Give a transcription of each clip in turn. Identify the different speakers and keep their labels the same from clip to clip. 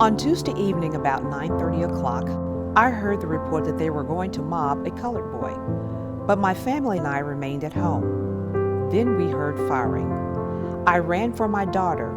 Speaker 1: On Tuesday evening about 9:30 o'clock, I heard the report that they were going to mob a colored boy, but my family and I remained at home. Then we heard firing. I ran for my daughter.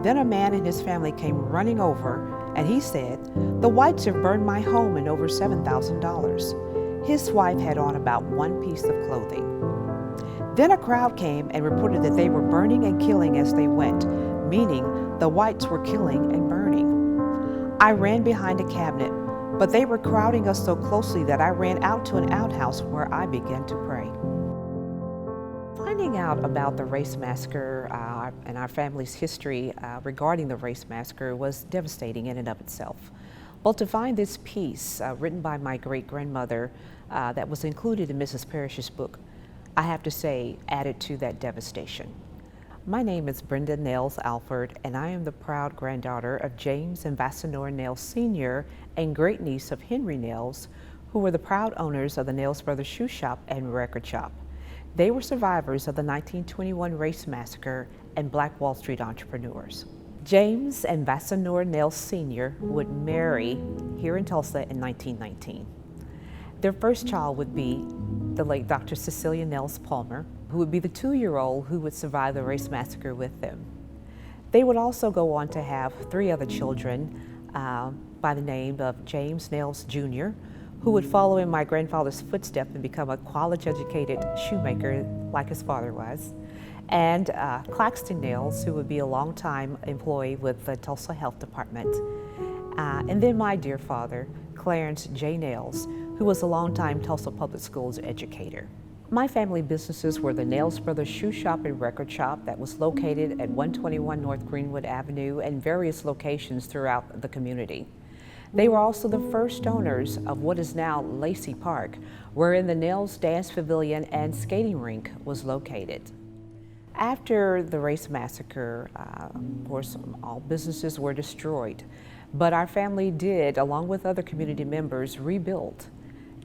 Speaker 1: Then a man and his family came running over, and he said, "The whites have burned my home and over $7,000. His wife had on about one piece of clothing. Then a crowd came and reported that they were burning and killing as they went, meaning the whites were killing and burning. I ran behind a cabinet, but they were crowding us so closely that I ran out to an outhouse where I began to pray." Finding out about the race massacre and our family's history regarding the race massacre was devastating in and of itself. But to find this piece written by my great-grandmother that was included in Mrs. Parrish's book, I have to say, added to that devastation. My name is Brenda Nails Alford, and I am the proud granddaughter of James and Vasinora Nails Sr. and great-niece of Henry Nails, who were the proud owners of the Nails Brothers Shoe Shop and Record Shop. They were survivors of the 1921 Race Massacre and Black Wall Street entrepreneurs. James and Vasinora Nails Sr. would marry here in Tulsa in 1919. Their first child would be the late Dr. Cecilia Nails Palmer, who would be the 2-year-old who would survive the race massacre with them. They would also go on to have 3 other children by the name of James Nails Jr., who would follow in my grandfather's footsteps and become a college-educated shoemaker like his father was, and Claxton Nails, who would be a long-time employee with the Tulsa Health Department, and then my dear father, Clarence J. Nails, who was a long-time Tulsa Public Schools educator. My family businesses were the Nails Brothers Shoe Shop and Record Shop that was located at 121 North Greenwood Avenue and various locations throughout the community. They were also the first owners of what is now Lacey Park, wherein the Nails Dance Pavilion and skating rink was located. After the race massacre, of course, all businesses were destroyed, but our family did, along with other community members, rebuild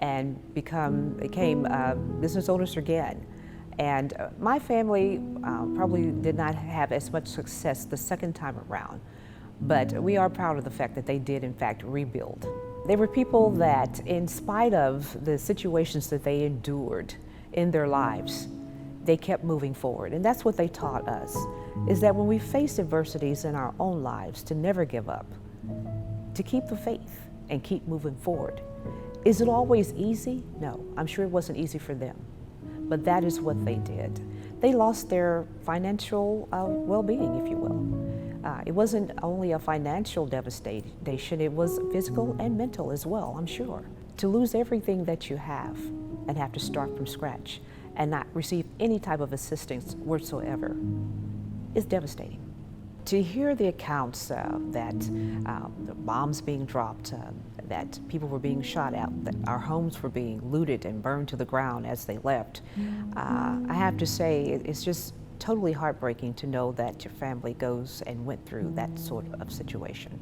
Speaker 1: and became business owners again. And my family probably did not have as much success the second time around, but we are proud of the fact that they did in fact rebuild. They were people that, in spite of the situations that they endured in their lives, they kept moving forward. And that's what they taught us, is that when we face adversities in our own lives, to never give up, to keep the faith and keep moving forward. Is it always easy? No, I'm sure it wasn't easy for them, but that is what they did. They lost their financial well-being, if you will. It wasn't only a financial devastation, it was physical and mental as well, I'm sure. To lose everything that you have and have to start from scratch and not receive any type of assistance whatsoever is devastating. To hear the accounts that the bombs being dropped, that people were being shot at, that our homes were being looted and burned to the ground as they left, I have to say it's just totally heartbreaking to know that your family goes and went through that sort of situation.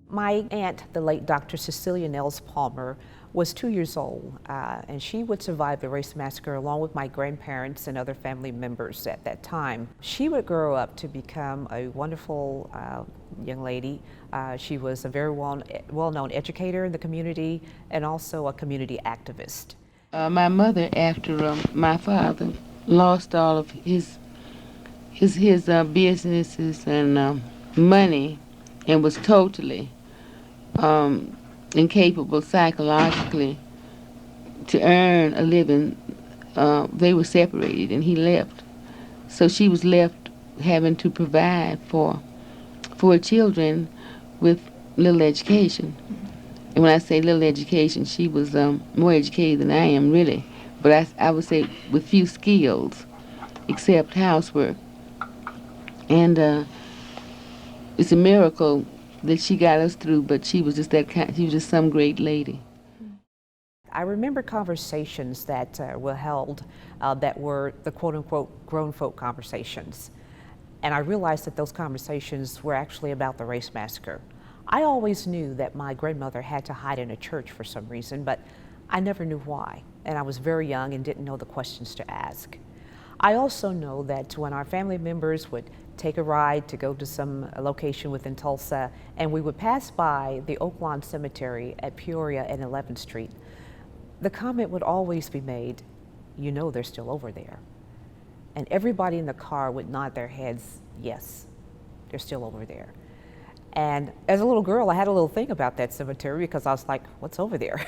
Speaker 1: My aunt, the late Dr. Cecilia Nails Palmer, was 2 years old, and she would survive the race massacre along with my grandparents and other family members at that time. She would grow up to become a wonderful young lady. She was a very well-known educator in the community and also a community activist.
Speaker 2: My mother, after my father lost all of his businesses and money, and was totally incapable psychologically to earn a living, they were separated and he left. So she was left having to provide for her children with little education. And when I say little education, she was more educated than I am, really. But I would say with few skills except housework. And it's a miracle that she got us through, but she was just she was just some great lady.
Speaker 1: I remember conversations that were held that were the quote-unquote grown folk conversations. And I realized that those conversations were actually about the race massacre. I always knew that my grandmother had to hide in a church for some reason, but I never knew why. And I was very young and didn't know the questions to ask. I also know that when our family members would take a ride to go to some location within Tulsa, and we would pass by the Oak Lawn Cemetery at Peoria and 11th Street, the comment would always be made, you know they're still over there. And everybody in the car would nod their heads, yes, they're still over there. And as a little girl, I had a little thing about that cemetery because I was like, what's over there?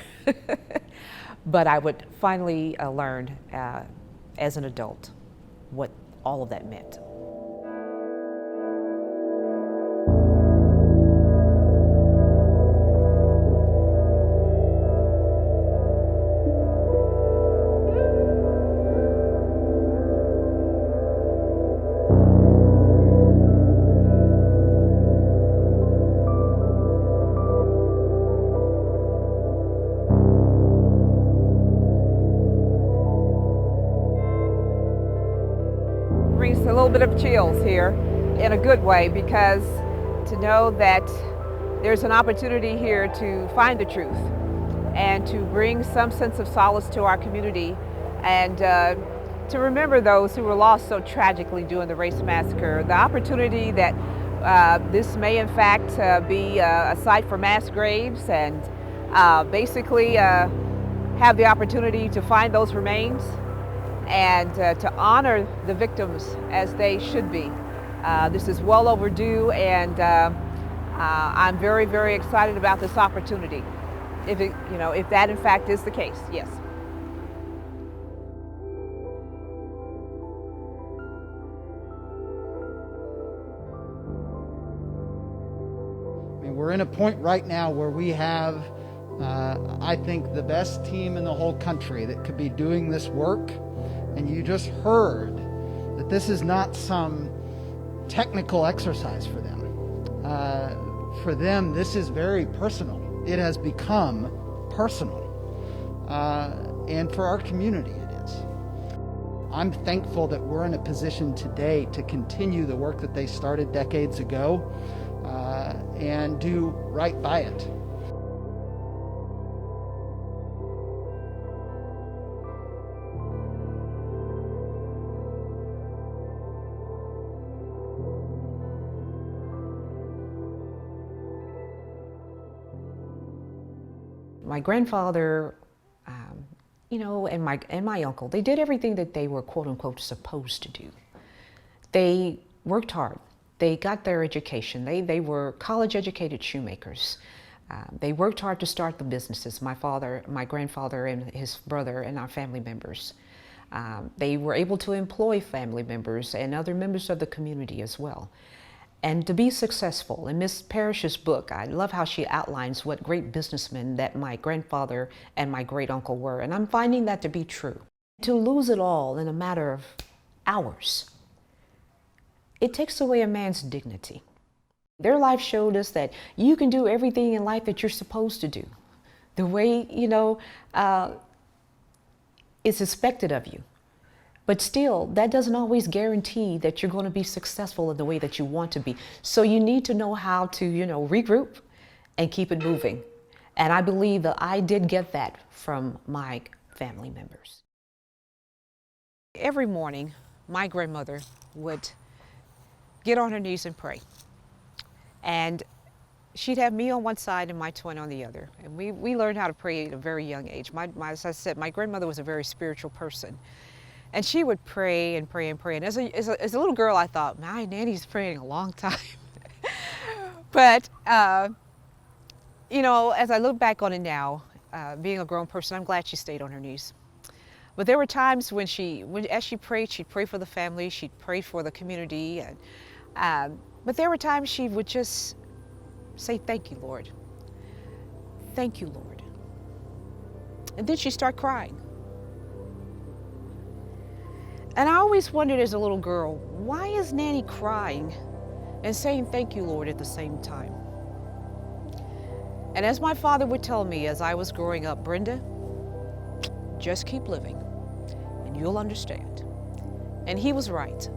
Speaker 1: But I would finally learn as an adult what all of that meant. Brings a little bit of chills here in a good way, because to know that there's an opportunity here to find the truth and to bring some sense of solace to our community, and to remember those who were lost so tragically during the race massacre. The opportunity that this may in fact be a site for mass graves, and basically have the opportunity to find those remains and to honor the victims as they should be. This is well overdue, and I'm very, very excited about this opportunity. If that in fact is the case, yes.
Speaker 3: I mean, we're in a point right now where we have, I think, the best team in the whole country that could be doing this work. And you just heard that this is not some technical exercise for them. For them, this is very personal. It has become personal. And for our community, it is. I'm thankful that we're in a position today to continue the work that they started decades ago and do right by it.
Speaker 1: My grandfather, and my uncle, they did everything that they were quote unquote supposed to do. They worked hard. They got their education. They were college educated shoemakers. They worked hard to start the businesses, my grandfather and his brother and our family members. They were able to employ family members and other members of the community as well. And to be successful. In Miss Parrish's book, I love how she outlines what great businessmen that my grandfather and my great uncle were. And I'm finding that to be true. To lose it all in a matter of hours, it takes away a man's dignity. Their life showed us that you can do everything in life that you're supposed to do. The way, it's expected of you. But still, that doesn't always guarantee that you're going to be successful in the way that you want to be. So you need to know how to, regroup and keep it moving. And I believe that I did get that from my family members. Every morning, my grandmother would get on her knees and pray. And she'd have me on one side and my twin on the other. And we learned how to pray at a very young age. As I said, my grandmother was a very spiritual person. And she would pray and pray and pray. And as a little girl, I thought, my nanny's praying a long time. But, as I look back on it now, being a grown person, I'm glad she stayed on her knees. But there were times when as she prayed, she'd pray for the family, she'd pray for the community. But there were times she would just say, thank you, Lord. Thank you, Lord. And then she'd start crying. And I always wondered as a little girl, why is Nanny crying and saying thank you, Lord, at the same time? And as my father would tell me as I was growing up, Brenda, just keep living and you'll understand. And he was right.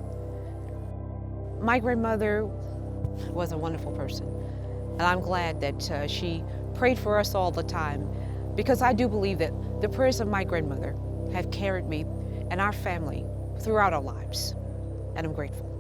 Speaker 1: My grandmother was a wonderful person. And I'm glad that she prayed for us all the time, because I do believe that the prayers of my grandmother have carried me and our family throughout our lives, and I'm grateful.